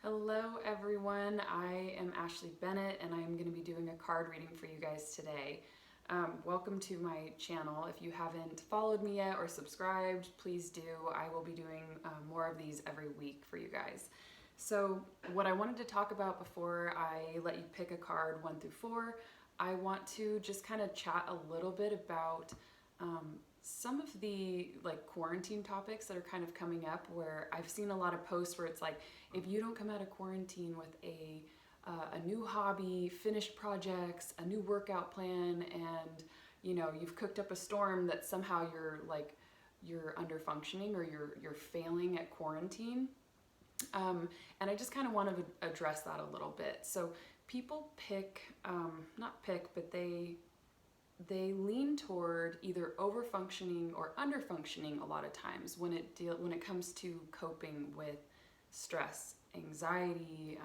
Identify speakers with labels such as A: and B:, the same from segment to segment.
A: Hello everyone, I am Ashley Bennett and I'm going to be doing a card reading for you guys today. Welcome to my channel. If you haven't followed me yet or subscribed, please do. I will be doing more of these every week for you guys. So what I wanted to talk about before I let you pick a card 1 through 4, I want to just kind of chat a little bit about some of the quarantine topics that are kind of coming up, where I've seen a lot of posts where it's like, if you don't come out of quarantine with a new hobby, finished projects, a new workout plan, and you've cooked up a storm that somehow you're under functioning or you're failing at quarantine. And I just kind of want to address that a little bit. So people not pick, but they lean toward either over-functioning or under-functioning a lot of times when it comes to coping with stress, anxiety,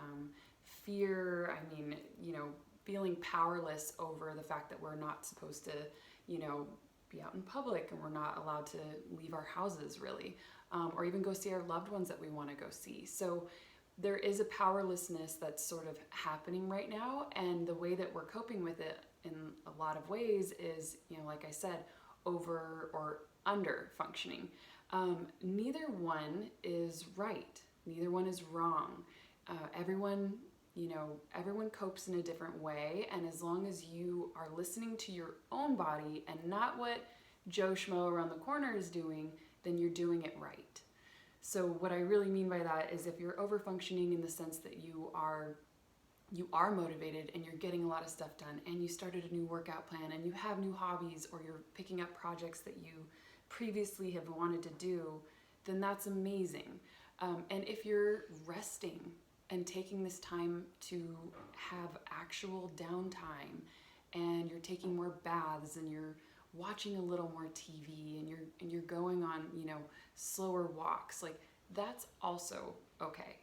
A: fear. I mean, feeling powerless over the fact that we're not supposed to, be out in public, and we're not allowed to leave our houses really, or even go see our loved ones that we want to go see. So there is a powerlessness that's sort of happening right now, and the way that we're coping with it in a lot of ways is, like I said, over or under functioning. Neither one is right. Neither one is wrong. Everyone copes in a different way, and as long as you are listening to your own body and not what Joe Schmo around the corner is doing, then you're doing it right. So what I really mean by that is, if you're over-functioning in the sense that you are motivated and you're getting a lot of stuff done, and you started a new workout plan, and you have new hobbies, or you're picking up projects that you previously have wanted to do, then that's amazing. And if you're resting and taking this time to have actual downtime, and you're taking more baths, and you're watching a little more TV, and you're going on, slower walks, that's also okay.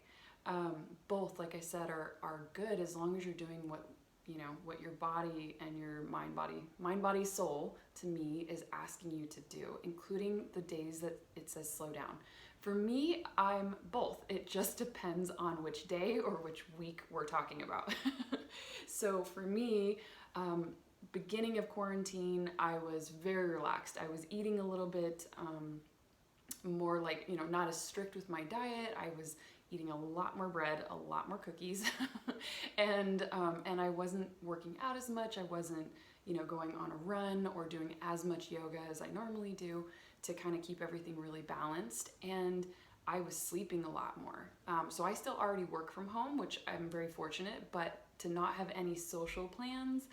A: Both, like I said, are good, as long as you're doing what your body and your mind, body, soul, to me, is asking you to do, including the days that it says slow down. For me, I'm both. It just depends on which day or which week we're talking about. So for me, beginning of quarantine, I was very relaxed. I was eating a little bit more not as strict with my diet. I was eating a lot more bread, a lot more cookies, and I wasn't working out as much. I wasn't, going on a run or doing as much yoga as I normally do, to kind of keep everything really balanced. And I was sleeping a lot more. So I still already work from home, which I'm very fortunate, but to not have any social plans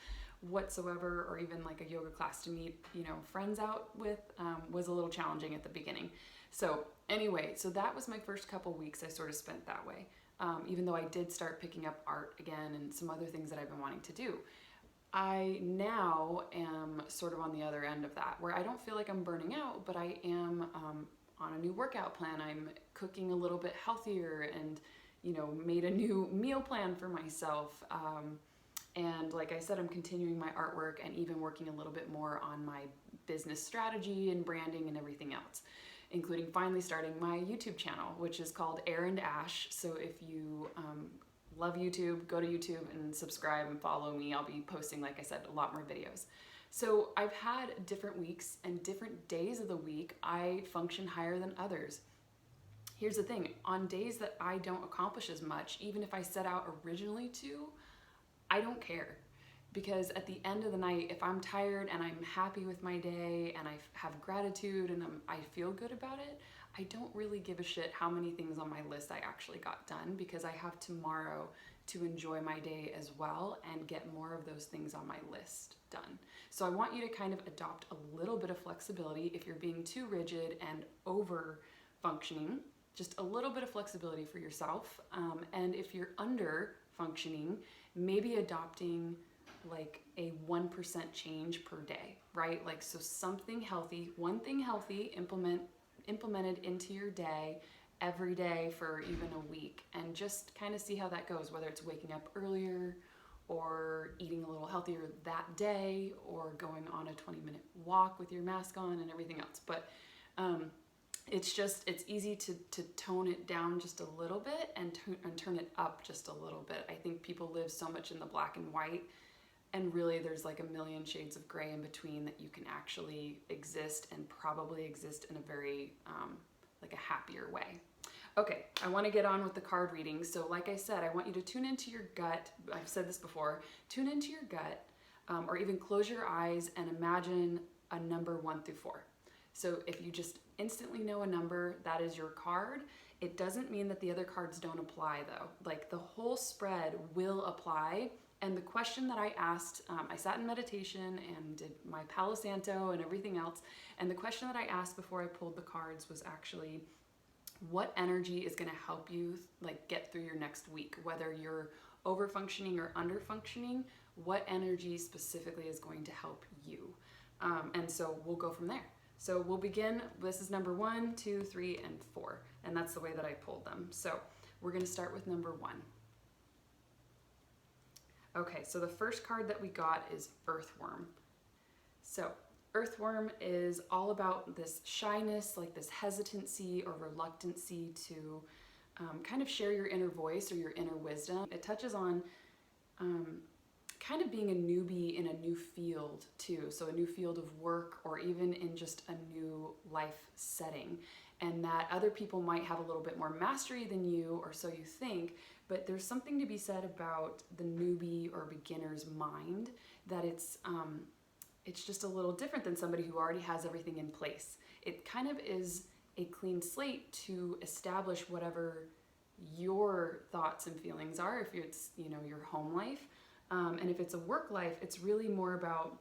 A: whatsoever, or even like a yoga class to meet, friends out with, was a little challenging at the beginning. So anyway, so that was my first couple weeks I sort of spent that way. Even though I did start picking up art again and some other things that I've been wanting to do. I now am sort of on the other end of that, where I don't feel like I'm burning out, but I am on a new workout plan. I'm cooking a little bit healthier, and made a new meal plan for myself. And like I said, I'm continuing my artwork and even working a little bit more on my business strategy and branding and everything else, including finally starting my YouTube channel, which is called AIR+ASH. So if you love YouTube, go to YouTube and subscribe and follow me. I'll be posting, like I said, a lot more videos. So I've had different weeks, and different days of the week I function higher than others. Here's the thing, on days that I don't accomplish as much, even if I set out originally to, I don't care. Because at the end of the night, if I'm tired and I'm happy with my day and I have gratitude and I feel good about it, I don't really give a shit how many things on my list I actually got done, because I have tomorrow to enjoy my day as well and get more of those things on my list done. So I want you to kind of adopt a little bit of flexibility. If you're being too rigid and over functioning, just a little bit of flexibility for yourself. And if you're under functioning, maybe adopting like a 1% change per day, right? So something healthy, one thing healthy, implemented into your day every day for even a week, and just kind of see how that goes, whether it's waking up earlier or eating a little healthier that day, or going on a 20-minute walk with your mask on and everything else. But it's easy to tone it down just a little bit and turn it up just a little bit. I think people live so much in the black and white, and really there's like a million shades of gray in between that you can actually exist, and probably exist in a very like a happier way. Okay, I want to get on with the card reading. So like I said, I want you to tune into your gut. I've said this before. Tune into your gut, or even close your eyes and imagine a number 1 through 4. So if you just instantly know a number, that is your card. It doesn't mean that the other cards don't apply though. Like the whole spread will apply. And the question that I asked, I sat in meditation and did my Palo Santo and everything else. And the question that I asked before I pulled the cards was actually, what energy is going to help you like get through your next week? Whether you're over functioning or under functioning, what energy specifically is going to help you? And so we'll go from there. So we'll begin, this is number 1, 2, 3, and 4. And that's the way that I pulled them. So we're going to start with number 1. Okay, so the first card that we got is Earthworm. So Earthworm is all about this shyness, like this hesitancy or reluctancy to kind of share your inner voice or your inner wisdom. It touches on kind of being a newbie in a new field too. So a new field of work, or even in just a new life setting. And that other people might have a little bit more mastery than you, or so you think, but there's something to be said about the newbie or beginner's mind, that it's just a little different than somebody who already has everything in place. It kind of is a clean slate to establish whatever your thoughts and feelings are, if it's, you know, your home life. And if it's a work life, it's really more about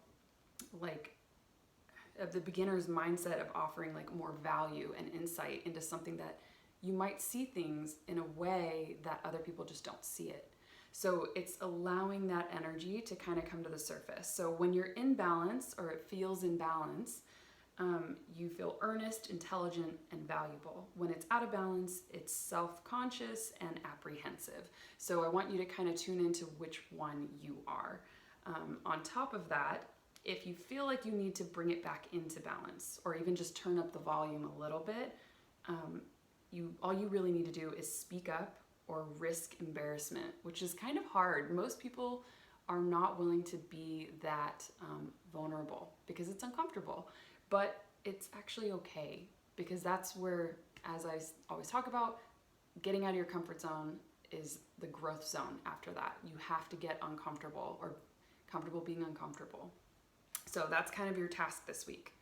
A: like the beginner's mindset of offering like more value and insight into something that you might see things in a way that other people just don't see it. So it's allowing that energy to kind of come to the surface. So when you're in balance, or it feels in balance, you feel earnest, intelligent, and valuable. When it's out of balance, it's self-conscious and apprehensive. So I want you to kind of tune into which one you are. On top of that, if you feel like you need to bring it back into balance, or even just turn up the volume a little bit, all you really need to do is speak up or risk embarrassment, which is kind of hard. Most people are not willing to be that vulnerable because it's uncomfortable, but it's actually okay, because that's where, as I always talk about, getting out of your comfort zone is the growth zone after that. You have to get uncomfortable, or comfortable being uncomfortable. So that's kind of your task this week.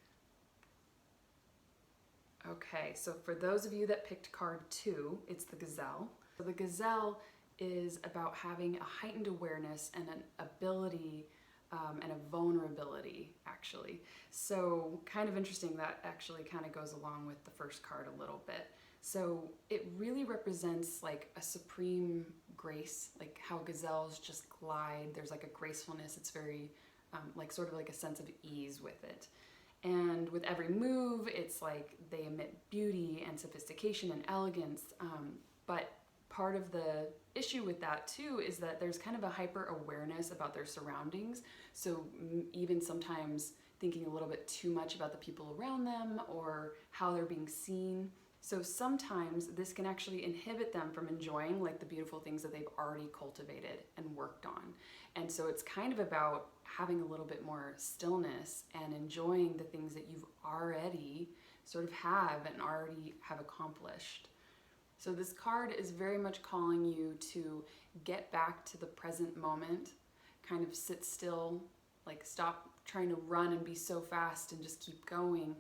A: Okay, so for those of you that picked card 2, it's the Gazelle. So the Gazelle is about having a heightened awareness and an ability and a vulnerability, actually. So kind of interesting, that actually kind of goes along with the first card a little bit. So it really represents like a supreme grace, like how gazelles just glide. There's like a gracefulness. It's very like sort of like a sense of ease with it. And with every move, it's like they emit beauty and sophistication and elegance. But part of the issue with that too is that there's kind of a hyper awareness about their surroundings. So even sometimes thinking a little bit too much about the people around them or how they're being seen. So sometimes this can actually inhibit them from enjoying like the beautiful things that they've already cultivated and worked on. And so it's kind of about having a little bit more stillness and enjoying the things that you've already sort of have and already have accomplished. So this card is very much calling you to get back to the present moment, kind of sit still, like stop trying to run and be so fast and just keep going.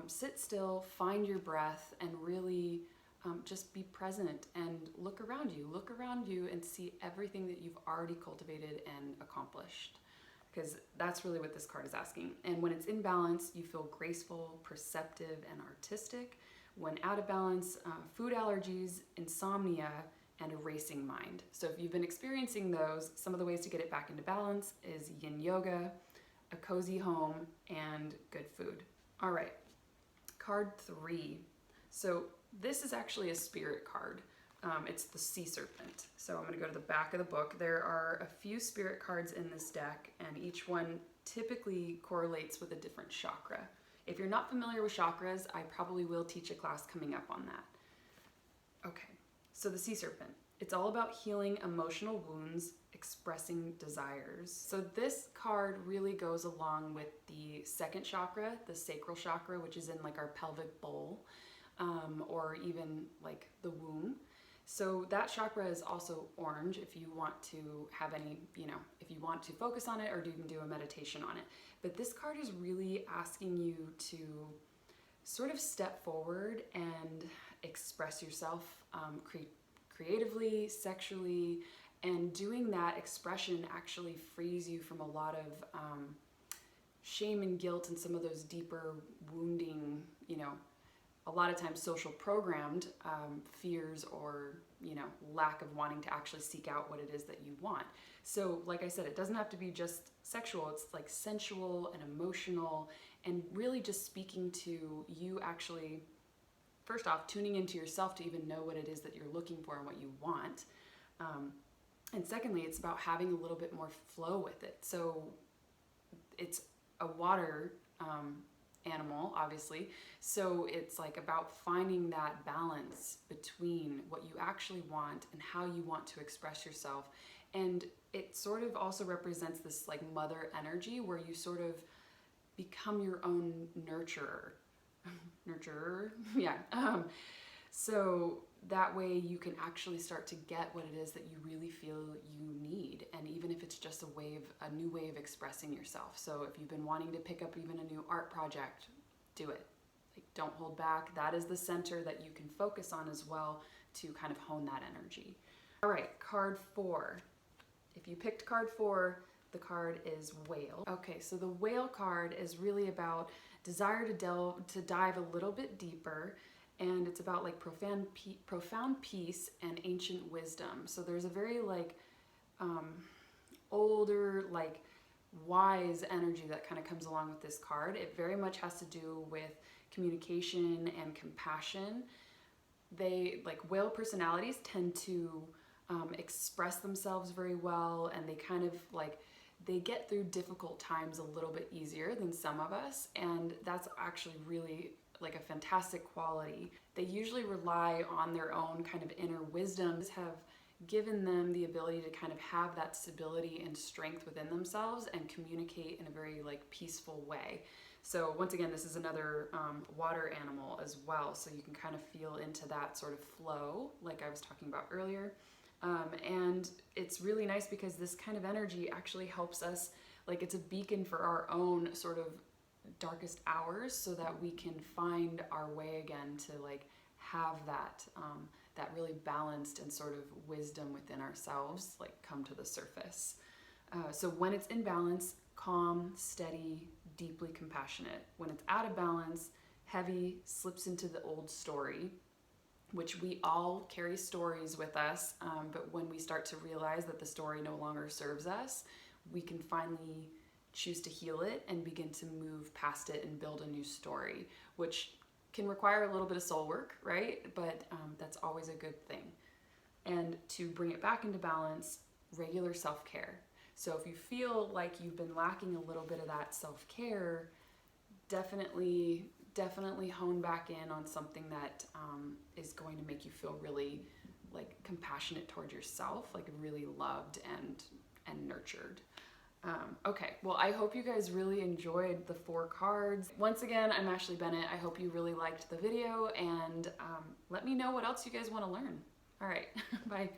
A: Sit still, find your breath, and really just be present and look around you and see everything that you've already cultivated and accomplished, because that's really what this card is asking. And when it's in balance, you feel graceful, perceptive, and artistic. When out of balance, food allergies, insomnia, and a racing mind. So if you've been experiencing those, some of the ways to get it back into balance is yin yoga, a cozy home, and good food. All right, card 3. So this is actually a spirit card. It's the sea serpent. So I'm going to go to the back of the book. There are a few spirit cards in this deck, and each one typically correlates with a different chakra. If you're not familiar with chakras, I probably will teach a class coming up on that. Okay, so the Sea Serpent. It's all about healing emotional wounds, expressing desires. So this card really goes along with the second chakra, the sacral chakra, which is in like our pelvic bowl, or even like the womb. So that chakra is also orange if you want to have any, if you want to focus on it or even do a meditation on it. But this card is really asking you to sort of step forward and express yourself creatively, sexually, and doing that expression actually frees you from a lot of shame and guilt and some of those deeper wounding, a lot of times social programmed fears or lack of wanting to actually seek out what it is that you want. So like I said, it doesn't have to be just sexual, it's like sensual and emotional, and really just speaking to you actually, first off, tuning into yourself to even know what it is that you're looking for and what you want. And secondly, it's about having a little bit more flow with it. So it's a water animal, obviously. So it's like about finding that balance between what you actually want and how you want to express yourself. And it sort of also represents this like mother energy where you sort of become your own nurturer. Yeah. So that way you can actually start to get what it is that you really feel you need. And even if it's just a new way of expressing yourself. So if you've been wanting to pick up even a new art project, do it. Like, don't hold back. That is the center that you can focus on as well to kind of hone that energy. All right, card 4. If you picked card 4, the card is Whale. Okay, so the Whale card is really about desire to dive a little bit deeper, and it's about like profound peace and ancient wisdom. So there's a very like older, like wise energy that kind of comes along with this card. It very much has to do with communication and compassion. They, like, whale personalities tend to express themselves very well, and they kind of like, they get through difficult times a little bit easier than some of us, and that's actually really like a fantastic quality. They usually rely on their own kind of inner wisdoms, have given them the ability to kind of have that stability and strength within themselves and communicate in a very like peaceful way. So once again, this is another water animal as well, so you can kind of feel into that sort of flow like I was talking about earlier. And it's really nice because this kind of energy actually helps us, like, it's a beacon for our own sort of darkest hours, so that we can find our way again to like have that that really balanced and sort of wisdom within ourselves like come to the surface. So when it's in balance, calm, steady, deeply compassionate. When it's out of balance, heavy, slips into the old story, which we all carry stories with us, but when we start to realize that the story no longer serves us, we can finally choose to heal it and begin to move past it and build a new story, which can require a little bit of soul work, right? But that's always a good thing. And to bring it back into balance, regular self-care. So if you feel like you've been lacking a little bit of that self-care, definitely hone back in on something that is going to make you feel really like compassionate toward yourself, like really loved and nurtured. Okay, well, I hope you guys really enjoyed the 4 cards. Once again, I'm Ashley Bennett. I hope you really liked the video, and let me know what else you guys want to learn. All right, bye.